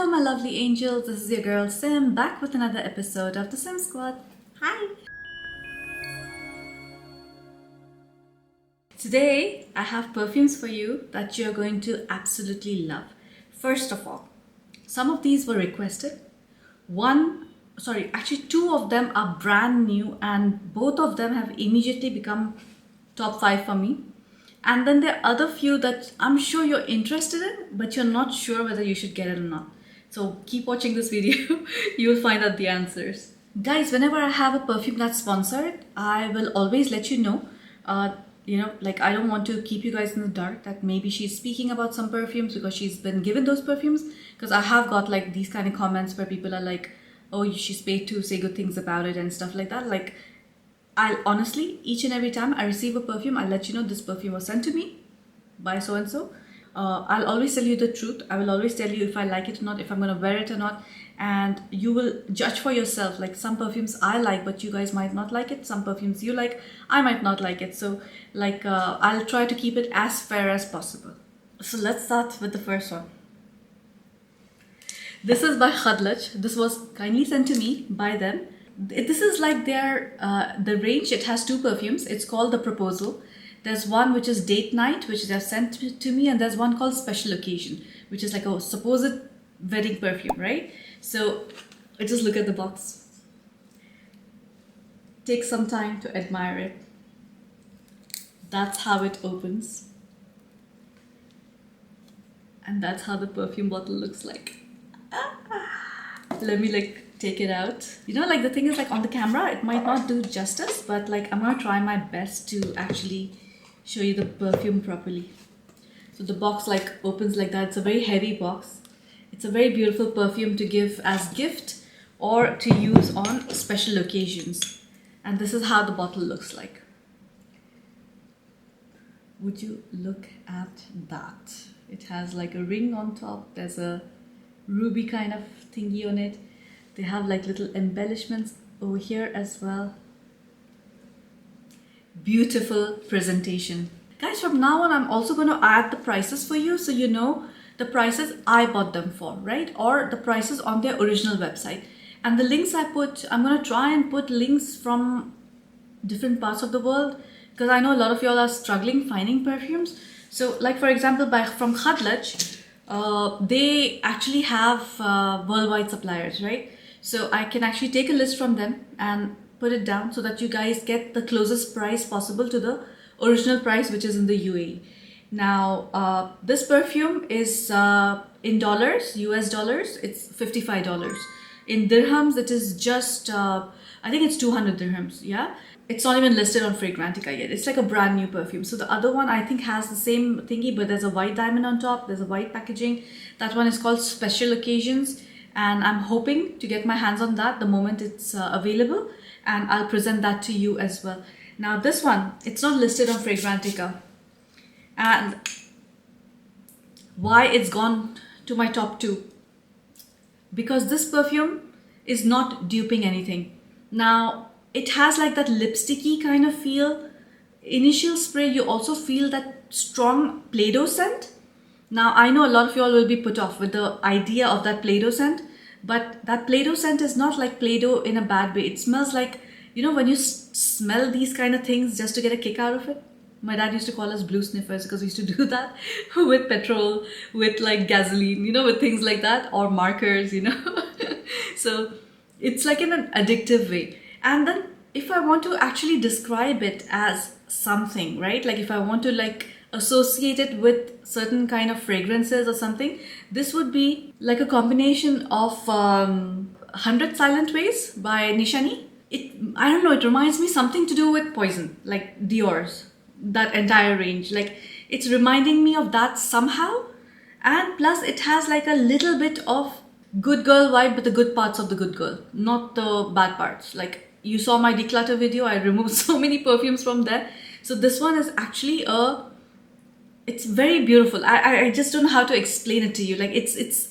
Hello my lovely angels, this is your girl Sim back with another episode of the Sim Squad. Hi! Today I have perfumes for you that you're going to absolutely love. First of all, some of these were requested. Two of them are brand new and both of them have immediately become top 5 for me. And then there are other few that I'm sure you're interested in, but you're not sure whether you should get it or not. So keep watching this video, you'll find out the answers. Guys, whenever I have a perfume that's sponsored, I will always let you know. I don't want to keep you guys in the dark that maybe she's speaking about some perfumes because she's been given those perfumes. Because I have got like these kind of comments where people are like, oh, she's paid to say good things about it and stuff like that. Like, I'll honestly, each and every time I receive a perfume, I'll let you know this perfume was sent to me by so-and-so. I'll always tell you the truth. I will always tell you if I like it or not, if I'm going to wear it or not. And you will judge for yourself. Like some perfumes I like, but you guys might not like it. Some perfumes you like, I might not like it. So I'll try to keep it as fair as possible. So let's start with the first one. This is by Khadlaj. This was kindly sent to me by them. This is like their the range. It has 2 perfumes. It's called The Proposal. There's one which is Date Night, which they have sent to me, and there's one called Special Occasion, which is like a supposed wedding perfume, right? So just look at the box. Take some time to admire it. That's how it opens. And that's how the perfume bottle looks like. Let me take it out. The thing is on the camera it might not do justice, but I'm gonna try my best to actually show you the perfume properly. So the box opens like that. It's a very heavy box. It's a very beautiful perfume to give as gift or to use on special occasions. And this is how the bottle looks like. Would you look at that? It has a ring on top. There's a ruby kind of thingy on it. They have little embellishments over here as well. Beautiful presentation. Guys, from now on I'm also going to add the prices for you so you know the prices I bought them for, right? Or the prices on their original website. And the links I'm going to try and put links from different parts of the world because I know a lot of y'all are struggling finding perfumes. So for example, from Khadlaj, they actually have worldwide suppliers, right? So I can actually take a list from them and put it down so that you guys get the closest price possible to the original price, which is in the UAE. Now, this perfume is in dollars, US dollars, it's $55. In dirhams, it is just, I think it's 200 dirhams, yeah? It's not even listed on Fragrantica yet. It's like a brand new perfume. So the other one I think has the same thingy, but there's a white diamond on top. There's a white packaging. That one is called Special Occasions. And I'm hoping to get my hands on that the moment it's available. And I'll present that to you as well. Now this one, it's not listed on Fragrantica. And why it's gone to my top 2? Because this perfume is not duping anything. Now, it has that lipsticky kind of feel. Initial spray, you also feel that strong Play-Doh scent. Now, I know a lot of y'all will be put off with the idea of that Play-Doh scent, but that Play-Doh scent is not like Play-Doh in a bad way. It smells like, when you smell these kind of things just to get a kick out of it. My dad used to call us blue sniffers because we used to do that with petrol, with gasoline, with things like that, or markers, So it's in an addictive way. And then if I want to actually describe it as something, right? If I want to associate it with certain kind of fragrances or something, this would be a combination of 100 Silent Ways by Nishani. I don't know, it reminds me something to do with Poison, like Dior's, that entire range. It's reminding me of that somehow. And plus it has a little bit of good girl vibe, but the good parts of the good girl, not the bad parts. You saw my declutter video, I removed so many perfumes from there. So this one is actually it's very beautiful. I just don't know how to explain it to you. It's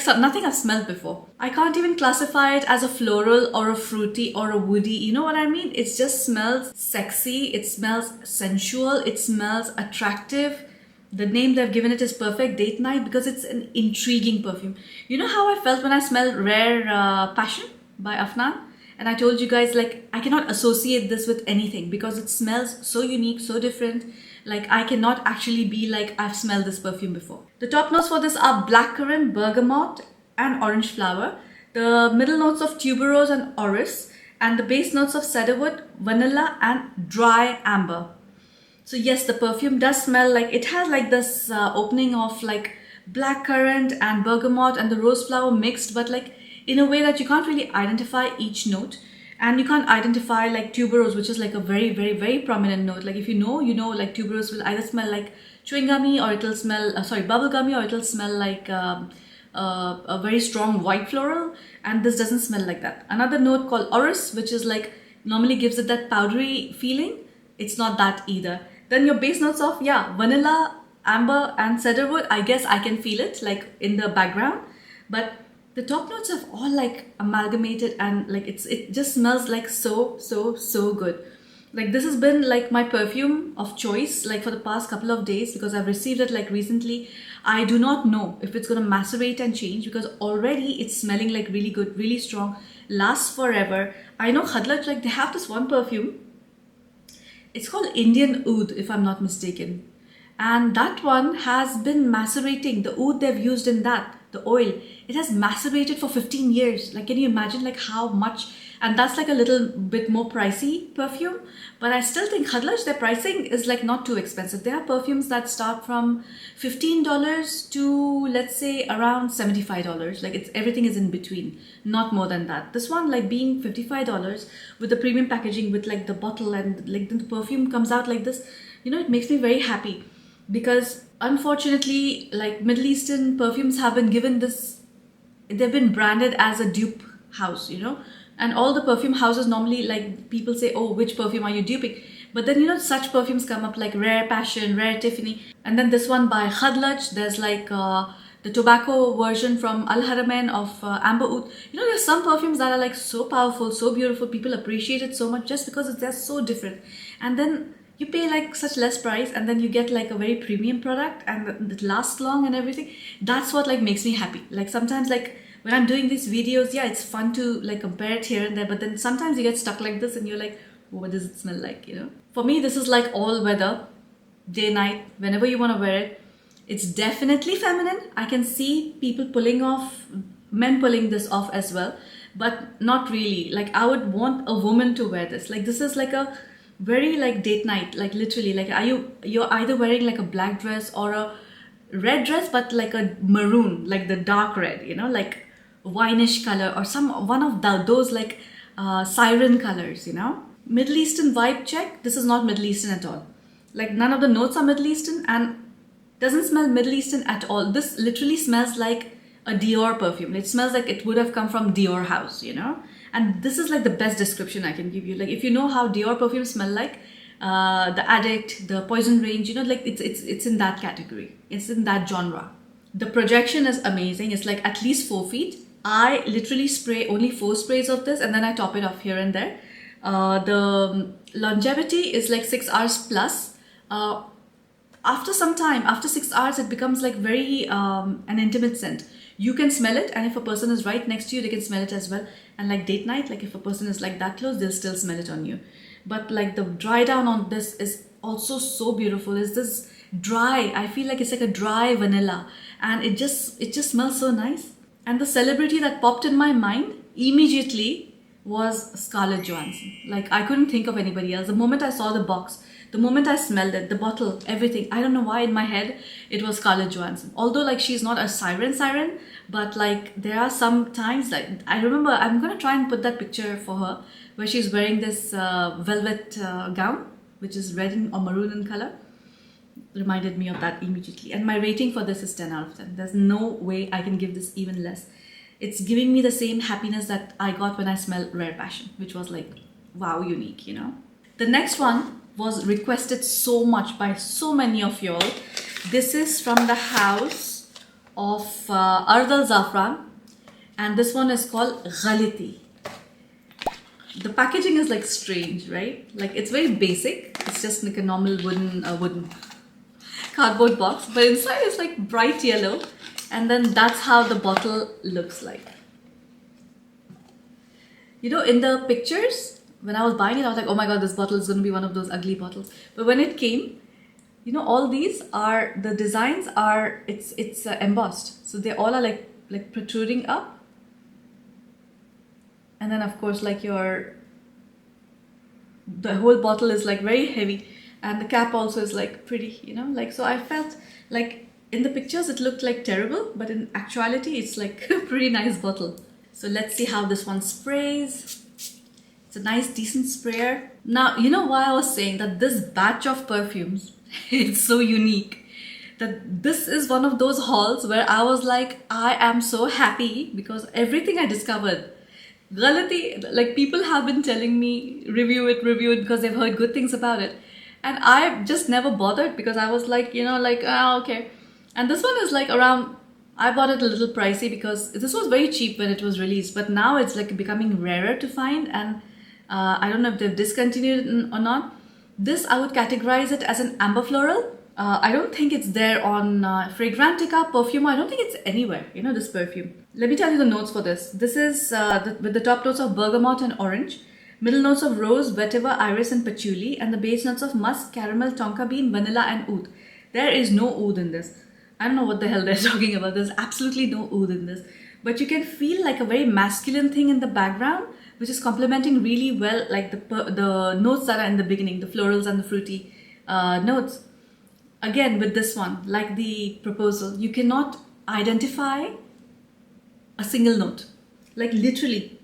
nothing I've smelled before. I can't even classify it as a floral or a fruity or a woody. You know what I mean? It just smells sexy. It smells sensual. It smells attractive. The name they've given it is Perfect Date Night because it's an intriguing perfume. You know how I felt when I smelled Rare Passion by Afnan? And I told you guys, like, I cannot associate this with anything because it smells so unique, so different. Like, I cannot actually be like, I've smelled this perfume before. The top notes for this are blackcurrant, bergamot, and orange flower. The middle notes of tuberose and orris. And the base notes of cedarwood, vanilla, and dry amber. So yes, the perfume does smell like, it has like this opening of like blackcurrant and bergamot and the rose flower mixed, but like in a way that you can't really identify each note. And you can't identify like tuberose, which is like a very, very, very prominent note. Like if you know, like tuberose will either smell like chewing gummy or it'll smell, bubble gummy, or it'll smell like a very strong white floral. And this doesn't smell like that. Another note called orris, which is like normally gives it that powdery feeling. It's not that either. Then your base notes of, vanilla, amber, and cedarwood, I guess I can feel it like in the background. But the top notes have all like amalgamated and like it just smells like so good. Like this has been like my perfume of choice like for the past couple of days because I've received it like recently. I do not know if it's going to macerate and change because already it's smelling like really good, really strong, lasts forever. I know Khadlaj, like they have this one perfume. It's called Indian Oud, if I'm not mistaken. And that one has been macerating. The oud they've used in that, the oil, it has macerated for 15 years. Like, can you imagine like how much? And that's like a little bit more pricey perfume. But I still think Khadlaj, their pricing is like not too expensive. There are perfumes that start from $15 to let's say around $75. Like everything is in between, not more than that. This one like being $55 with the premium packaging with like the bottle and like the perfume comes out like this, you know, it makes me very happy. Because unfortunately, like Middle Eastern perfumes have been given this, they've been branded as a dupe house, you know. And all the perfume houses normally, like people say, oh, which perfume are you duping? But then, you know, such perfumes come up like Rare Passion, Rare Tiffany. And then this one by Khadlaj, there's like the tobacco version from Al Haramain of Amber Oud. You know, there's some perfumes that are like so powerful, so beautiful. People appreciate it so much just because they're so different. And then you pay like such less price and then you get like a very premium product and it lasts long and everything. That's what like makes me happy. Like sometimes like when I'm doing these videos, yeah, it's fun to like compare it here and there, but then sometimes you get stuck like this and you're like, what does it smell like, you know? For me, this is like all weather, day, night, whenever you want to wear it. It's definitely feminine. I can see people pulling off, men pulling this off as well, but not really. Like I would want a woman to wear this. Like this is like a very like date night, like literally, like you're either wearing like a black dress or a red dress, but like a maroon, like the dark red, you know, like wineish color or one of those like siren colors, you know. Middle Eastern vibe check. This is not Middle Eastern at all. Like none of the notes are Middle Eastern and doesn't smell Middle Eastern at all. This literally smells like a Dior perfume. It smells like it would have come from Dior house, you know. And this is like the best description I can give you. Like if you know how Dior perfumes smell like, the Addict, the Poison range, you know, like it's in that category. It's in that genre. The projection is amazing. It's like at least 4 feet. I literally spray only 4 sprays of this and then I top it off here and there. The longevity is like 6 hours plus. After some time, after 6 hours, it becomes like very an intimate scent. You can smell it, and if a person is right next to you, they can smell it as well. And like date night, like if a person is like that close, they'll still smell it on you. But like the dry down on this is also so beautiful. It's this dry, I feel like it's like a dry vanilla, and it just smells so nice. And the celebrity that popped in my mind immediately was Scarlett Johansson. Like I couldn't think of anybody else. The moment I saw the box, the moment I smelled it, the bottle, everything, I don't know why in my head it was Scarlett Johansson. Although like she's not a siren, but like there are some times like I remember, I'm gonna try and put that picture for her where she's wearing this velvet gown, which is red or maroon in color. Reminded me of that immediately. And my rating for this is 10 out of 10. There's no way I can give this even less. It's giving me the same happiness that I got when I smelled Rare Passion, which was like, wow, unique, you know. The next one was requested so much by so many of y'all. This is from the house of Ard Al Zaafaran, and this one is called Ghality. The packaging is like strange, right? Like it's very basic. It's just like a normal wooden cardboard box, but inside is like bright yellow, and then that's how the bottle looks like. You know, in the pictures, when I was buying it, I was like, oh my god, this bottle is going to be one of those ugly bottles. But when it came, you know, all these are, the designs are, it's embossed. So they all are like protruding up. And then of course, like the whole bottle is like very heavy. And the cap also is like pretty, you know, like, so I felt like in the pictures it looked like terrible, but in actuality it's like a pretty nice bottle. So let's see how this one sprays. It's a nice decent sprayer. Now, you know why I was saying that this batch of perfumes, it's so unique, that this is one of those hauls where I was like, I am so happy because everything I discovered, Ghality, like people have been telling me, review it because they've heard good things about it. And I just never bothered because I was like, you know, like, oh, okay. And this one is like around, I bought it a little pricey because this was very cheap when it was released, but now it's like becoming rarer to find, and I don't know if they've discontinued it or not. This, I would categorize it as an amber floral. I don't think it's there on Fragrantica, Perfume. I don't think it's anywhere, you know, this perfume. Let me tell you the notes for this. This is with the top notes of bergamot and orange, middle notes of rose, vetiver, iris and patchouli, and the base notes of musk, caramel, tonka bean, vanilla and oud. There is no oud in this. I don't know what the hell they're talking about. There's absolutely no oud in this. But you can feel like a very masculine thing in the background, which is complementing really well like the notes that are in the beginning, the florals and the fruity notes. Again, with this one, like the proposal, you cannot identify a single note. Like literally,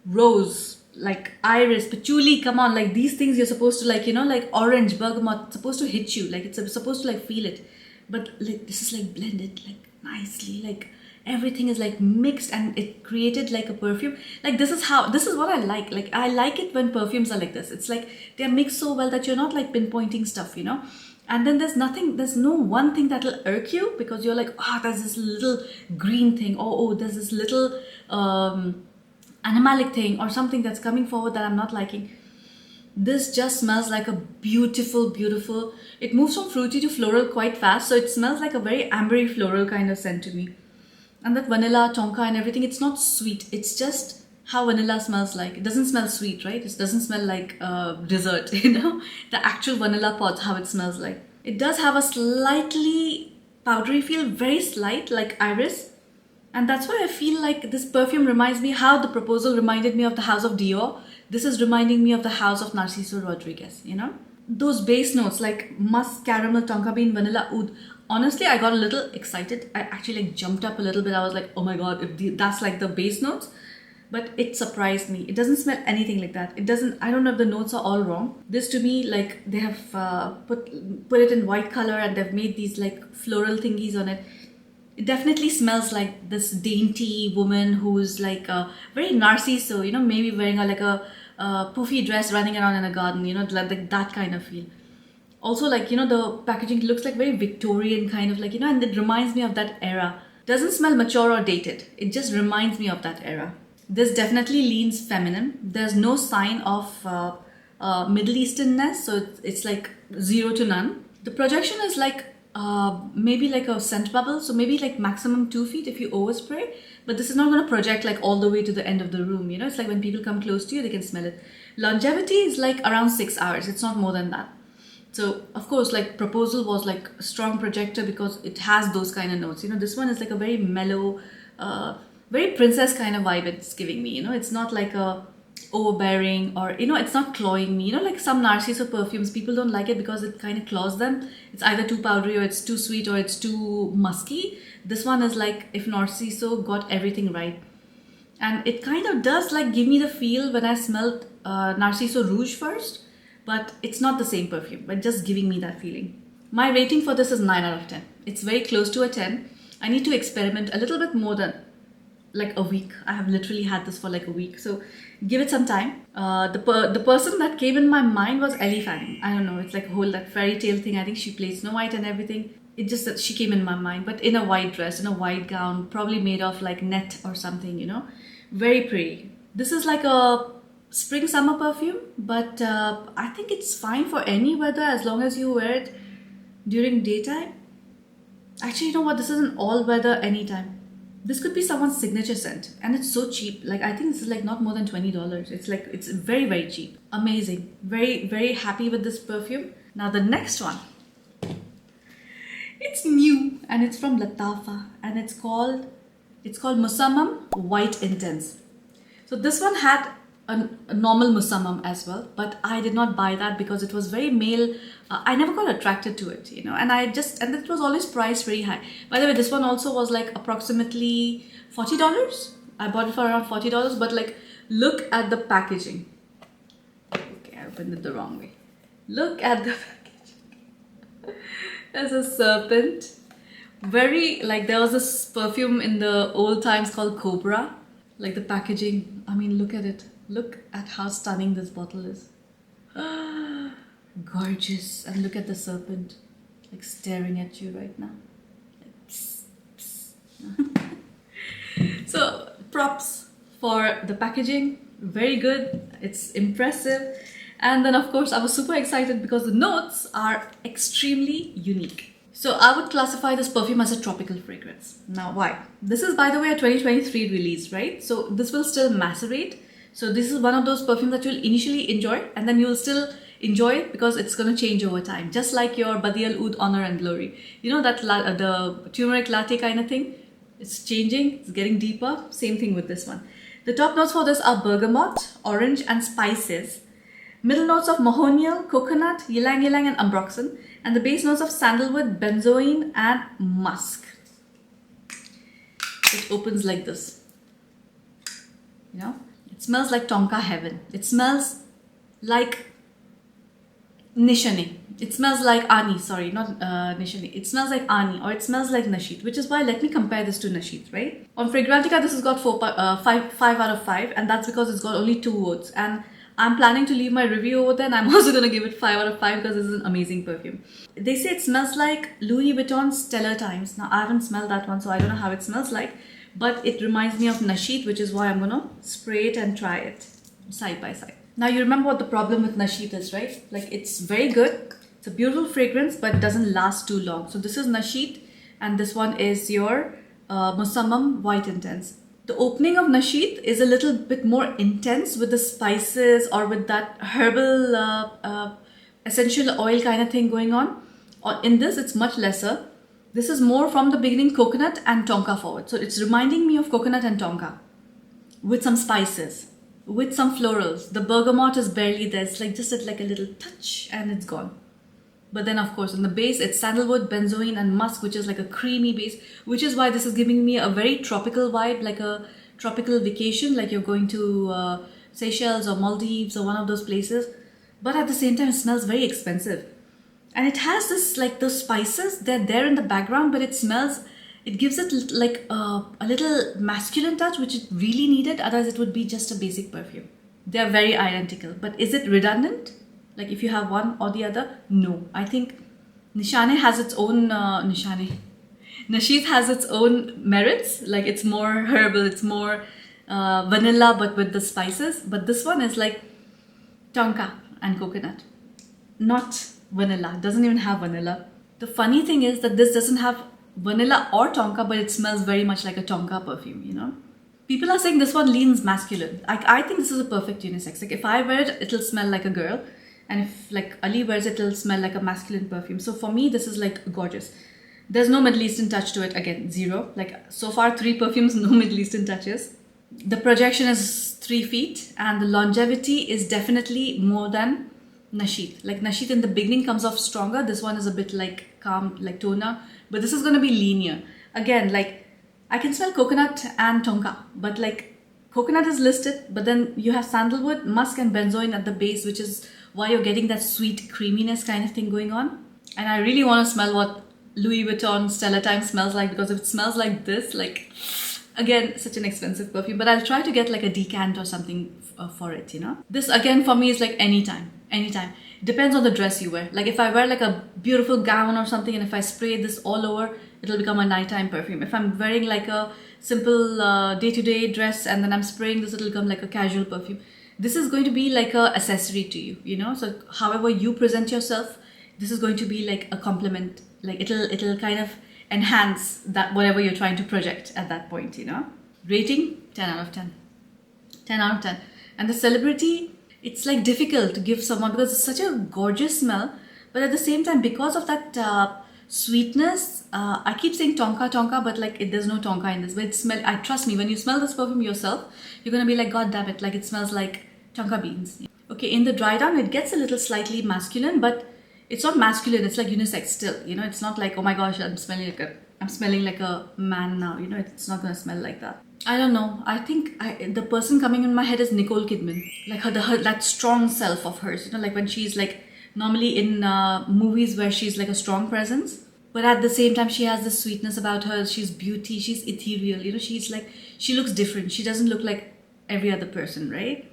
rose, like iris, patchouli, come on, like these things you're supposed to like, you know, like orange, bergamot, it's supposed to hit you, like it's supposed to like feel it. But like this is like blended like nicely, like everything is like mixed and it created like a perfume. Like this is what I like I like it when perfumes are like this. It's like they're mixed so well that you're not like pinpointing stuff, you know. And then there's no one thing that'll irk you because you're like, there's this little green thing, oh there's this little animalic thing or something that's coming forward that I'm not liking. This just smells like a beautiful, beautiful, it moves from fruity to floral quite fast, so it smells like a very ambery floral kind of scent to me. And that vanilla, tonka and everything, it's not sweet, it's just how vanilla smells like. It doesn't smell sweet, right? It doesn't smell like dessert, you know? The actual vanilla pods, how it smells like. It does have a slightly powdery feel, very slight, like iris. And that's why I feel like this perfume reminds me how the proposal reminded me of the house of Dior. This is reminding me of the house of Narciso Rodriguez, you know? Those base notes like musk, caramel, tonka bean, vanilla, oud. Honestly, I got a little excited. I actually like jumped up a little bit. I was like, oh my god, that's like the base notes. But it surprised me. It doesn't smell anything like that. It doesn't, I don't know if the notes are all wrong. This to me, like they have put it in white color and they've made these like floral thingies on it. It definitely smells like this dainty woman who's like very Narciso, you know, maybe wearing like a poofy dress running around in a garden, you know, like that kind of feel. Also, like, you know, the packaging looks like very Victorian kind of like, you know, and it reminds me of that era. Doesn't smell mature or dated. It just reminds me of that era. This definitely leans feminine. There's no sign of Middle Easternness, so it's like 0 to none. The projection is like maybe like a scent bubble, so maybe like maximum 2 feet if you overspray, but this is not going to project like all the way to the end of the room, you know. It's like when people come close to you, they can smell it. Longevity is like around 6 hours. It's not more than that. So of course, like proposal was like a strong projector because it has those kind of notes, you know. This one is like a very mellow, very princess kind of vibe it's giving me, you know. It's not like a overbearing or, you know, it's not cloying me, you know, like some Narciso perfumes, people don't like it because it kind of claws them. It's either too powdery or it's too sweet or it's too musky. This one is like if Narciso got everything right. And it kind of does like give me the feel when I smelled Narciso Rouge first, but it's not the same perfume, but just giving me that feeling. My rating for this is 9 out of 10. It's very close to a 10. I need to experiment a little bit more than like a week. I have literally had this for like a week, so give it some time. The person that came in my mind was Ellie Fanning. I don't know, it's like a whole that fairy tale thing. I think she plays Snow White and everything. It just that she came in my mind, but in a white dress, in a white gown, probably made of like net or something, you know. Very pretty. This is like a spring summer perfume, but I think it's fine for any weather as long as you wear it during daytime. Actually, you know what? This is an all-weather anytime. This could be someone's signature scent, and it's so cheap. Like, I think this is like not more than $20. It's like, it's very, very cheap. Amazing. Very, very happy with this perfume. Now the next one. It's new and it's from Lattafa, and it's called Musamam White Intense. So this one had a normal Musamam as well, but I did not buy that because it was very male. I never got attracted to it, you know, and it was always priced very high. By the way, this one also was like approximately $40. I bought it for around $40, but like, look at the packaging. Okay, I opened it the wrong way. Look at the packaging. There's a serpent. Very, like, there was this perfume in the old times called Cobra. Like the packaging, I mean, look at it. Look at how stunning this bottle is. Gorgeous. And look at the serpent, like staring at you right now. Like, psst, psst. So props for the packaging. Very good. It's impressive. And then of course I was super excited because the notes are extremely unique. So I would classify this perfume as a tropical fragrance. Now why? This is, by the way, a 2023 release, right? So this will still macerate. So this is one of those perfumes that you'll initially enjoy and then you'll still enjoy it because it's going to change over time. Just like your Badi Al Oud Honor and Glory. You know that the turmeric latte kind of thing? It's changing, it's getting deeper. Same thing with this one. The top notes for this are bergamot, orange and spices. Middle notes of mahonial, coconut, ylang ylang and ambroxan. And the base notes of sandalwood, benzoin and musk. It opens like this. You know? It smells like Tonka heaven. It smells like Nishane. It smells like Ani, sorry, not Nishane. It smells like Ani, or it smells like Nasheed, which is why, let me compare this to Nasheed, right? On Fragrantica, this has got 5 out of 5, and that's because it's got only 2 votes. And I'm planning to leave my review over there, and I'm also going to give it 5 out of 5 because this is an amazing perfume. They say it smells like Louis Vuitton Stellar Times. Now, I haven't smelled that one, so I don't know how it smells like, but it reminds me of Nasheed, which is why I'm going to spray it and try it side by side. Now, you remember what the problem with Nasheed is, right? Like, it's very good. It's a beautiful fragrance, but it doesn't last too long. So this is Nasheed, and this one is your Musamam White Intense. The opening of Nasheed is a little bit more intense with the spices or with that herbal essential oil kind of thing going on. In this, it's much lesser. This is more from the beginning coconut and Tonka forward. So it's reminding me of coconut and Tonka with some spices, with some florals. The bergamot is barely there. It's like just like a little touch and it's gone. But then of course in the base it's sandalwood, benzoin and musk, which is like a creamy base, which is why this is giving me a very tropical vibe, like a tropical vacation, like you're going to Seychelles or Maldives or one of those places. But at the same time it smells very expensive. And it has this, like those spices, they're there in the background, but it smells, it gives it like a little masculine touch, which it really needed. Otherwise it would be just a basic perfume. They're very identical, but is it redundant? Like if you have one or the other? No. I think Nishane has its own, Nasheed has its own merits. Like it's more herbal, it's more vanilla, but with the spices. But this one is like Tonka and coconut. Not vanilla. It doesn't even have vanilla. The funny thing is that this doesn't have vanilla or Tonka, but it smells very much like a Tonka perfume, you know? People are saying this one leans masculine. I think this is a perfect unisex. Like if I wear it, it'll smell like a girl. And if like Ali wears it, it'll smell like a masculine perfume. So for me, this is like gorgeous. There's no Middle Eastern touch to it. Again, zero. Like so far, 3 perfumes, no Middle Eastern touches. The projection is 3 feet and the longevity is definitely more than Nasheed. Like Nasheed in the beginning comes off stronger. This one is a bit like calm, like toner. But this is going to be linear. Again, like I can smell coconut and Tonka. But like coconut is listed. But then you have sandalwood, musk and benzoin at the base, which is why you're getting that sweet creaminess kind of thing going on. And I really want to smell what Louis Vuitton Stellar Time smells like, because if it smells like this, like, again, such an expensive perfume, but I'll try to get like a decant or something for it, you know. This again for me is like anytime. Depends on the dress you wear. Like if I wear like a beautiful gown or something and if I spray this all over, it'll become a nighttime perfume. If I'm wearing like a simple day-to-day dress and then I'm spraying this, it'll become like a casual perfume. This is going to be like a accessory to you, you know. So however you present yourself this is going to be like a compliment. Like it'll kind of enhance that whatever you're trying to project at that point, you know. Rating 10 out of 10. 10 out of 10. And the celebrity, it's like difficult to give someone because it's such a gorgeous smell, but at the same time, because of that sweetness, I keep saying tonka tonka, but like there's no tonka in this. But trust me, when you smell this perfume yourself, you're gonna be like, God damn it, like it smells like tonka beans. Okay, in the dry down, it gets a little slightly masculine, but it's not masculine. It's like unisex still. You know, it's not like, oh my gosh, I'm smelling like a man now. You know, it's not gonna smell like that. I don't know. I think the person coming in my head is Nicole Kidman, like her that strong self of hers. You know, like when she's like normally in movies where she's like a strong presence, but at the same time she has this sweetness about her. She's beauty. She's ethereal. You know, she's like, she looks different. She doesn't look like every other person, right?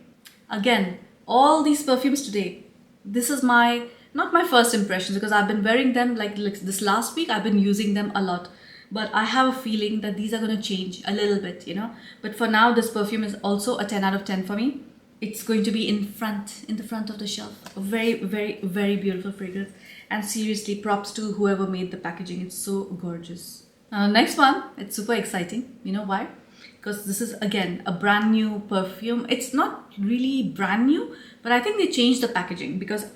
Again, all these perfumes today. This is not my first impressions because I've been wearing them like this last week. I've been using them a lot. But I have a feeling that these are going to change a little bit, you know. But for now, this perfume is also a 10 out of 10 for me. It's going to be in the front of the shelf. A very, very, very beautiful fragrance. And seriously, props to whoever made the packaging. It's so gorgeous. Now, the next one, it's super exciting. You know why? Because this is, again, a brand new perfume. It's not really brand new, but I think they changed the packaging because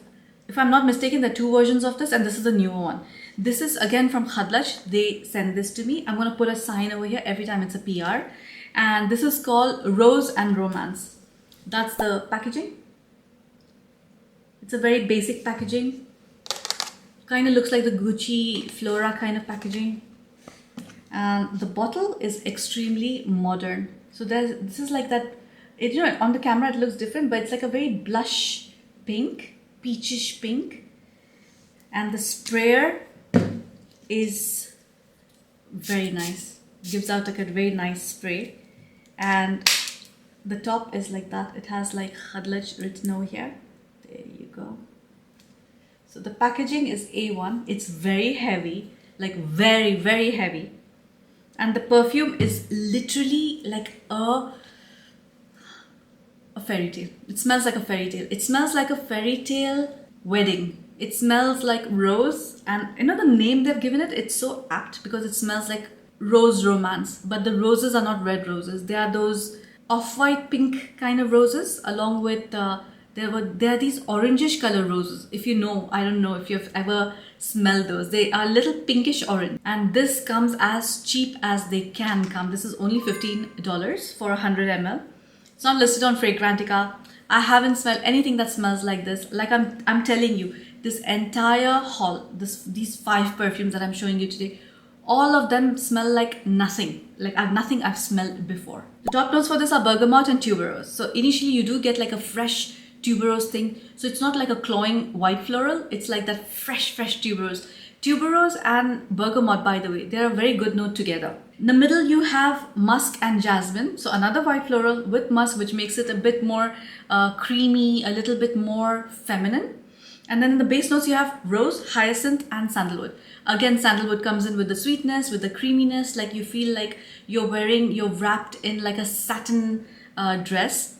if I'm not mistaken, there are two versions of this and this is the newer one. This is again from Khadlaj. They send this to me. I'm going to put a sign over here every time it's a PR. And this is called Rose and Romance. That's the packaging. It's a very basic packaging. Kind of looks like the Gucci Flora kind of packaging. And the bottle is extremely modern. So this is like that, you know, on the camera it looks different, but it's like a very blush pink, peachish pink. And the sprayer is very nice. Gives out like a very nice spray. And the top is like that. It has like Khadlaj written over here. There you go. So the packaging is A1. It's very heavy, like very, very heavy. And the perfume is literally like a fairy tale. It smells like a fairy tale. It smells like a fairy tale wedding. It smells like rose, and you know the name they've given it, it's so apt because it smells like rose romance. But the roses are not red roses. They are those off-white pink kind of roses along with, there are these orangish color roses. If you know, I don't know if you've ever smelled those. They are a little pinkish orange. And this comes as cheap as they can come. This is only $15 for 100 ml. It's not listed on Fragrantica. I haven't smelled anything that smells like this. Like I'm telling you, this entire haul, these 5 perfumes that I'm showing you today, all of them smell like nothing. Like nothing I've smelled before. The top notes for this are bergamot and tuberose. So initially you do get like a fresh tuberose thing. So it's not like a cloying white floral. It's like that fresh tuberose. Tuberose and bergamot, by the way, they're a very good note together. In the middle, you have musk and jasmine. So another white floral with musk, which makes it a bit more creamy, a little bit more feminine. And then in the base notes, you have rose, hyacinth, and sandalwood. Again, sandalwood comes in with the sweetness, with the creaminess, like you feel like you're wrapped in like a satin dress.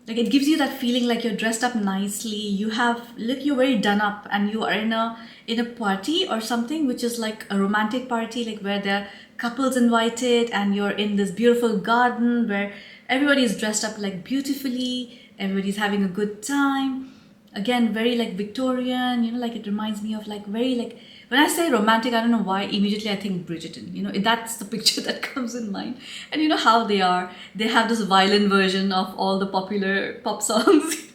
Like it gives you that feeling like you're dressed up nicely. You're very done up and you are in a party or something, which is like a romantic party, like where there are couples invited and you're in this beautiful garden where everybody's dressed up like beautifully, everybody's having a good time. Again, very like Victorian, you know, like it reminds me of like very like, when I say romantic, I don't know why, immediately I think Bridgerton, you know, that's the picture that comes in mind. And you know how they have this violin version of all the popular pop songs.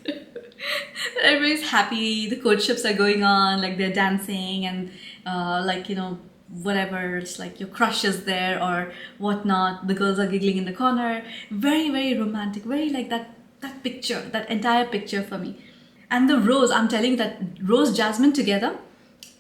Everybody's happy, the courtships are going on, like they're dancing and like, you know, whatever, it's like your crush is there or whatnot, the girls are giggling in the corner. Very, very romantic, very like that picture, that entire picture for me. And the rose, I'm telling you that rose jasmine together,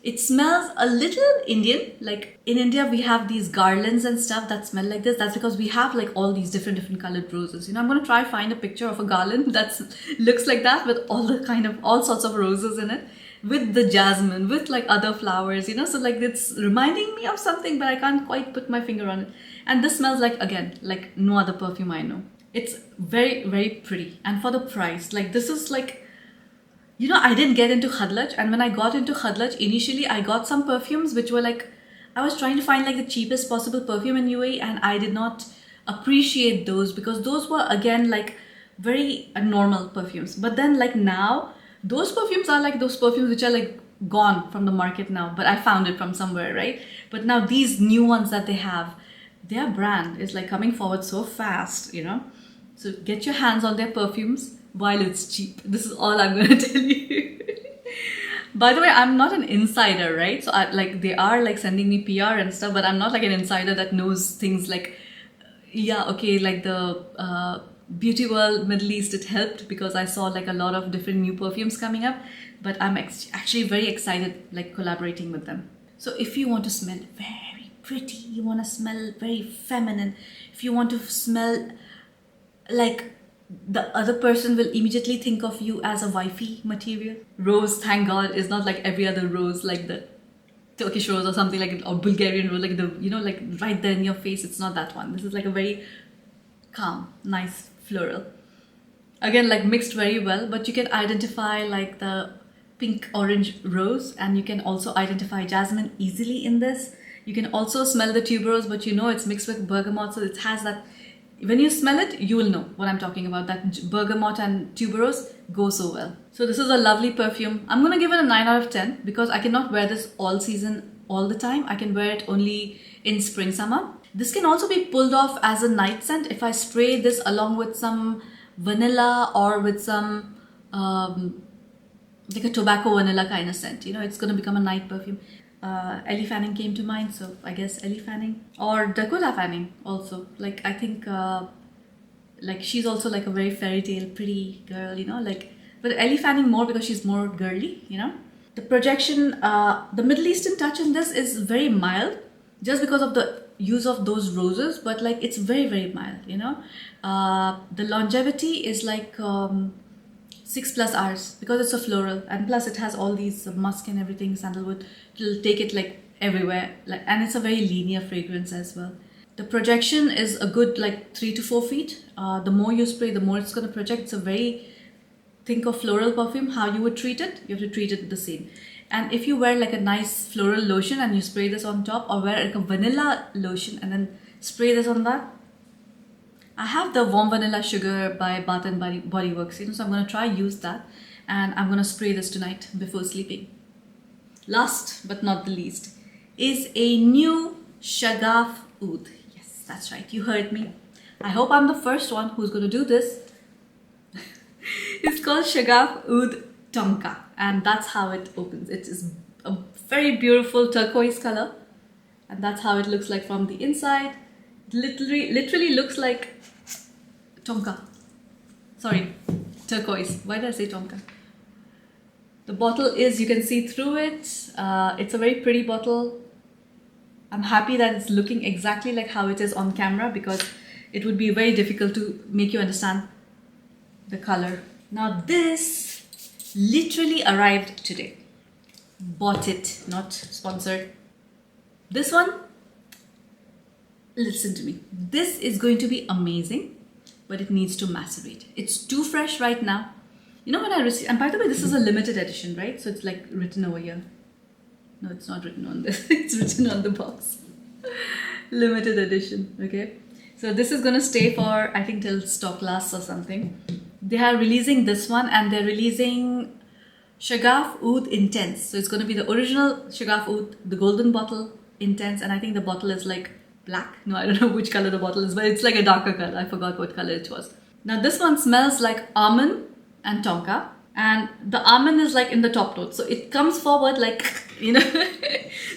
it smells a little Indian. Like in India, we have these garlands and stuff that smell like this. That's because we have like all these different colored roses. You know, I'm going to try find a picture of a garland that looks like that with all sorts of roses in it, with the jasmine, with like other flowers, you know. So like it's reminding me of something, but I can't quite put my finger on it. And this smells like, again, like no other perfume I know. It's very, very pretty. And for the price, like this is like, You know, I didn't get into Khadlaj, and when I got into Khadlaj, initially I got some perfumes which were like, I was trying to find like the cheapest possible perfume in UAE, and I did not appreciate those because those were again like very normal perfumes. But then like now, those perfumes are like those perfumes which are like gone from the market now, but I found it from somewhere, right? But now these new ones that they have, their brand is like coming forward so fast, you know? So get your hands on their perfumes while it's cheap. This is all I'm going to tell you. By the way, I'm not an insider, right? So like they are like sending me PR and stuff, but I'm not like an insider that knows things like, yeah, okay, like the beauty world, Middle East, it helped because I saw like a lot of different new perfumes coming up, but I'm actually very excited like collaborating with them. So if you want to smell very pretty, you want to smell very feminine, if you want to smell like the other person will immediately think of you as a wifey material. Rose, thank God, is not like every other rose, like the Turkish rose or something like, or Bulgarian rose, like the, you know, like right there in your face. It's not that one. This is like a very calm, nice floral. Again, like mixed very well, but you can identify like the pink orange rose, and you can also identify jasmine easily in this. You can also smell the tuberose, but you know it's mixed with bergamot, so it has that. When you smell it, you will know what I'm talking about. That bergamot and tuberose go so well. So this is a lovely perfume. I'm gonna give it a 9 out of 10 because I cannot wear this all season, all the time. I can wear it only in spring, summer. This can also be pulled off as a night scent if I spray this along with some vanilla or with some like a tobacco vanilla kind of scent. You know, it's gonna become a night perfume. Ellie Fanning came to mind, so I guess Ellie Fanning or Dakota Fanning also. Like I think, like she's also like a very fairy tale pretty girl, you know. Like, but Ellie Fanning more because she's more girly, you know. The projection, the Middle Eastern touch in this is very mild, just because of the use of those roses. But like it's very mild, you know. The longevity is like 6+ hours because it's a floral, and plus it has all these musk and everything, sandalwood. It'll take it like everywhere, like, and it's a very linear fragrance as well. The projection is a good like 3 to 4 feet. The more you spray, the more it's going to project. It's a very, think of floral perfume, how you would treat it, you have to treat it the same. And if you wear like a nice floral lotion and you spray this on top, or wear like a vanilla lotion and then spray this on that. I have the warm vanilla sugar by Bath and Body Works, you know, so I'm going to try use that, and I'm going to spray this tonight before sleeping. Last but not the least is a new Shaghaf Oud. Yes, that's right, you heard me. I hope I'm the first one who's going to do this. It's called Shaghaf Oud Tonka, and that's how it opens. It is a very beautiful turquoise color, and that's how it looks like from the inside. It literally looks like Tonka. Sorry, turquoise. Why did I say Tonka? The bottle is, you can see through it. It's a very pretty bottle. I'm happy that it's looking exactly like how it is on camera, because it would be very difficult to make you understand the color. Now this literally arrived today. Bought it, not sponsored. This one, listen to me. This is going to be amazing, but it needs to macerate. It's too fresh right now. You know, when I received, and by the way, this is a limited edition, right? So it's like written over here. No, it's not written on this. It's written on the box. Limited edition, okay? So this is going to stay for, I think, till stock lasts or something. They are releasing this one, and they're releasing Shaghaf Oud Intense. So it's going to be the original Shaghaf Oud, the golden bottle, Intense, and I think the bottle is like black. No, I don't know which color the bottle is, but it's like a darker color. I forgot what color it was. Now this one smells like almond and Tonka, and the almond is like in the top note, so it comes forward like, you know.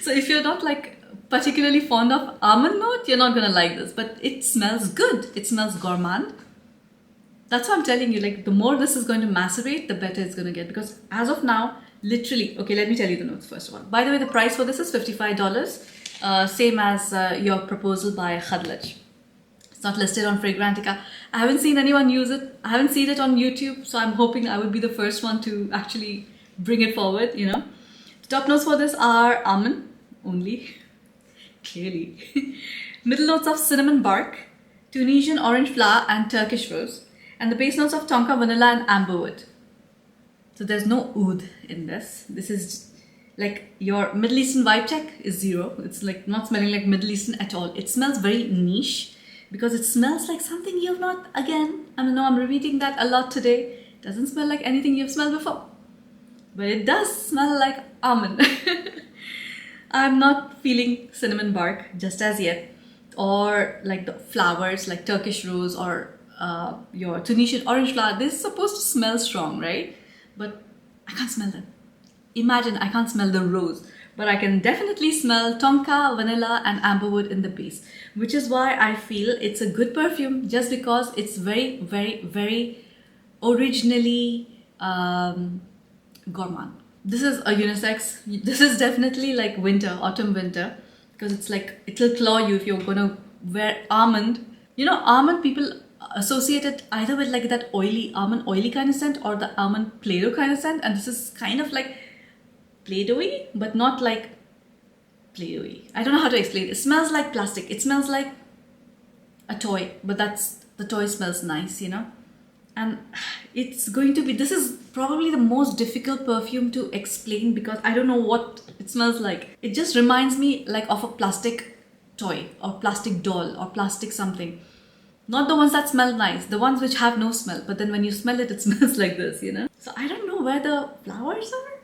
So if you're not like particularly fond of almond note, you're not gonna like this, but it smells good. It smells gourmand. That's what I'm telling you, like the more this is going to macerate, the better it's going to get, because as of now, literally, okay, let me tell you the notes first of all. By the way, the price for this is $55, same as your proposal by Khadlaj. It's not listed on Fragrantica. I haven't seen anyone use it. I haven't seen it on YouTube, so I'm hoping I would be the first one to actually bring it forward, you know. The top notes for this are almond only, clearly. Middle notes of cinnamon bark, Tunisian orange flower and Turkish rose. And the base notes of Tonka, vanilla and amberwood. So there's no oud in this. This is like your Middle Eastern vibe check is 0. It's like not smelling like Middle Eastern at all. It smells very niche because it smells like something you've not, again, I know I'm repeating that a lot today. It doesn't smell like anything you've smelled before. But it does smell like almond. I'm not feeling cinnamon bark just as yet. Or like the flowers like Turkish rose or your Tunisian orange flower. This is supposed to smell strong, right? But I can't smell them. Imagine I can't smell the rose, but I can definitely smell tonka, vanilla and amberwood in the base, which is why I feel it's a good perfume, just because it's very, very, very originally gourmand. This is a unisex. This is definitely like winter, autumn, winter, because it's like, it'll claw you if you're gonna wear almond. You know, almond people associate it either with like that oily, almond oily kind of scent or the almond Play-Doh kind of scent. And this is kind of like Play-Doh-y, but not like Play-Doh-y. I don't know how to explain it. It smells like plastic. It smells like a toy, but the toy smells nice, you know? And it's going to be, this is probably the most difficult perfume to explain because I don't know what it smells like. It just reminds me like of a plastic toy or plastic doll or plastic something. Not the ones that smell nice, the ones which have no smell, but then when you smell it, it smells like this, you know? So I don't know where the flowers are.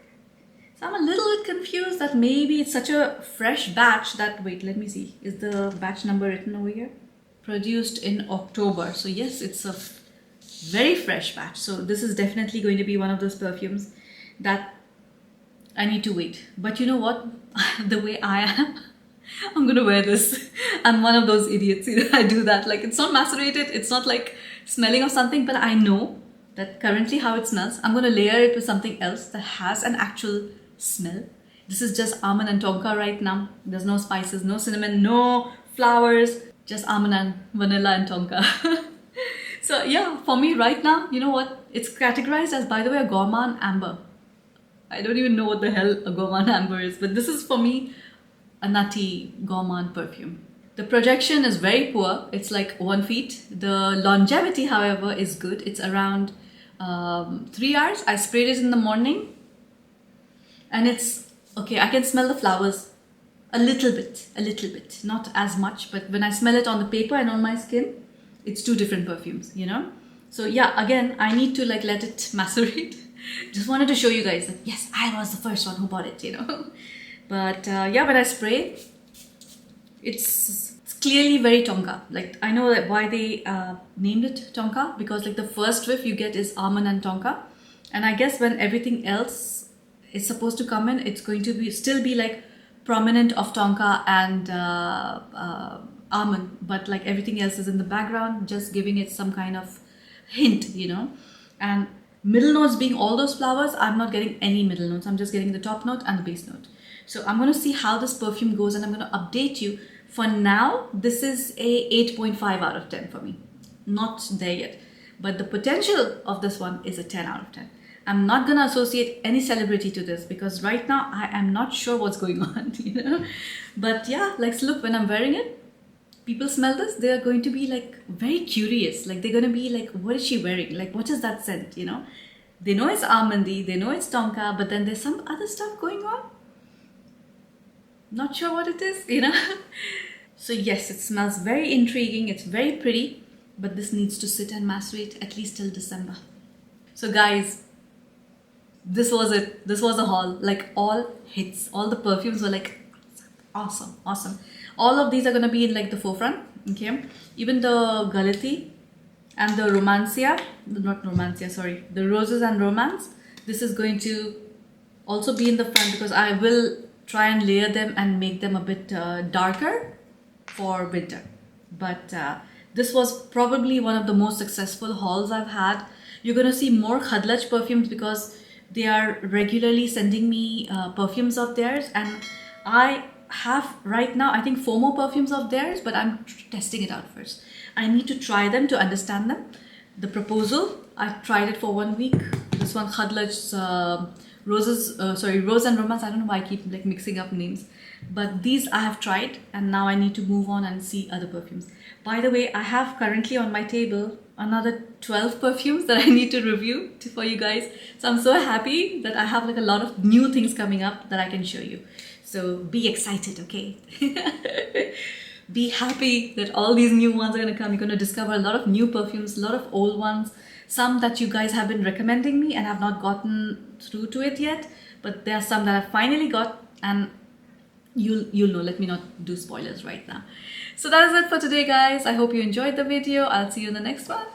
So I'm a little bit confused that maybe it's such a fresh batch that, wait, let me see. Is the batch number written over here? Produced in October. So yes, it's a very fresh batch. So this is definitely going to be one of those perfumes that I need to wait. But you know what? The way I am, I'm gonna wear this. I'm one of those idiots, you know, I do that. Like, it's not macerated, it's not like smelling of something, but I know that currently how it smells. I'm gonna layer it with something else that has an actual smell. This is just almond and tonka right now. There's no spices, no cinnamon, no flowers, just almond and vanilla and tonka. So yeah, for me right now, you know what? It's categorized as, by the way, a gourmand amber. I don't even know what the hell a gourmand amber is, but this is for me a nutty gourmand perfume. The projection is very poor. It's like 1 feet. The longevity, however, is good. It's around 3 hours. I sprayed it in the morning and it's okay. I can smell the flowers a little bit, not as much, but when I smell it on the paper and on my skin, it's two different perfumes, you know? So yeah, again, I need to like let it macerate. Just wanted to show you guys that yes, I was the first one who bought it, you know? But yeah, when I spray, it's clearly very tonka. Like, I know that why they named it tonka, because like the first whiff you get is almond and tonka. And I guess when everything else is supposed to come in, it's going to be still be like prominent of tonka and almond, but like everything else is in the background, just giving it some kind of hint, you know? And middle notes being all those flowers, I'm not getting any middle notes. I'm just getting the top note and the base note. So I'm going to see how this perfume goes and I'm going to update you. For now, this is a 8.5 out of 10 for me. Not there yet. But the potential of this one is a 10 out of 10. I'm not going to associate any celebrity to this because right now I am not sure what's going on, you know. But yeah, like, look, when I'm wearing it, people smell this, they're going to be like very curious. Like, they're going to be like, what is she wearing? Like, what is that scent, you know? They know it's almondy, they know it's tonka, but then there's some other stuff going on. Not sure what it is, you know. So yes, it smells very intriguing, it's very pretty, but this needs to sit and macerate at least till December. So guys, this was it. This was a haul. Like, all hits, all the perfumes were like awesome, awesome. All of these are going to be in like the forefront, okay? Even the Ghality and the Romancia, not Romancia, sorry, the Roses and Romance, this is going to also be in the front because I will try and layer them and make them a bit darker for winter. But this was probably one of the most successful hauls I've had. You're going to see more Khadlaj perfumes because they are regularly sending me perfumes of theirs, and I have right now I think 4 more perfumes of theirs, but I'm testing it out first. I need to try them to understand them. The Proposal, I tried it for 1 week. This one, Khadlaj's Rose and Romance. I don't know why I keep like mixing up names, but these I have tried, and now I need to move on and see other perfumes. By the way, I have currently on my table another 12 perfumes that I need to review for you guys. So I'm so happy that I have like a lot of new things coming up that I can show you. So be excited, okay? Be happy that all these new ones are gonna come. You're gonna discover a lot of new perfumes, a lot of old ones, some that you guys have been recommending me and have not gotten through to it yet. But there are some that I finally got, and you'll know. Let me not do spoilers right now. So that is it for today, guys. I hope you enjoyed the video. I'll see you in the next one.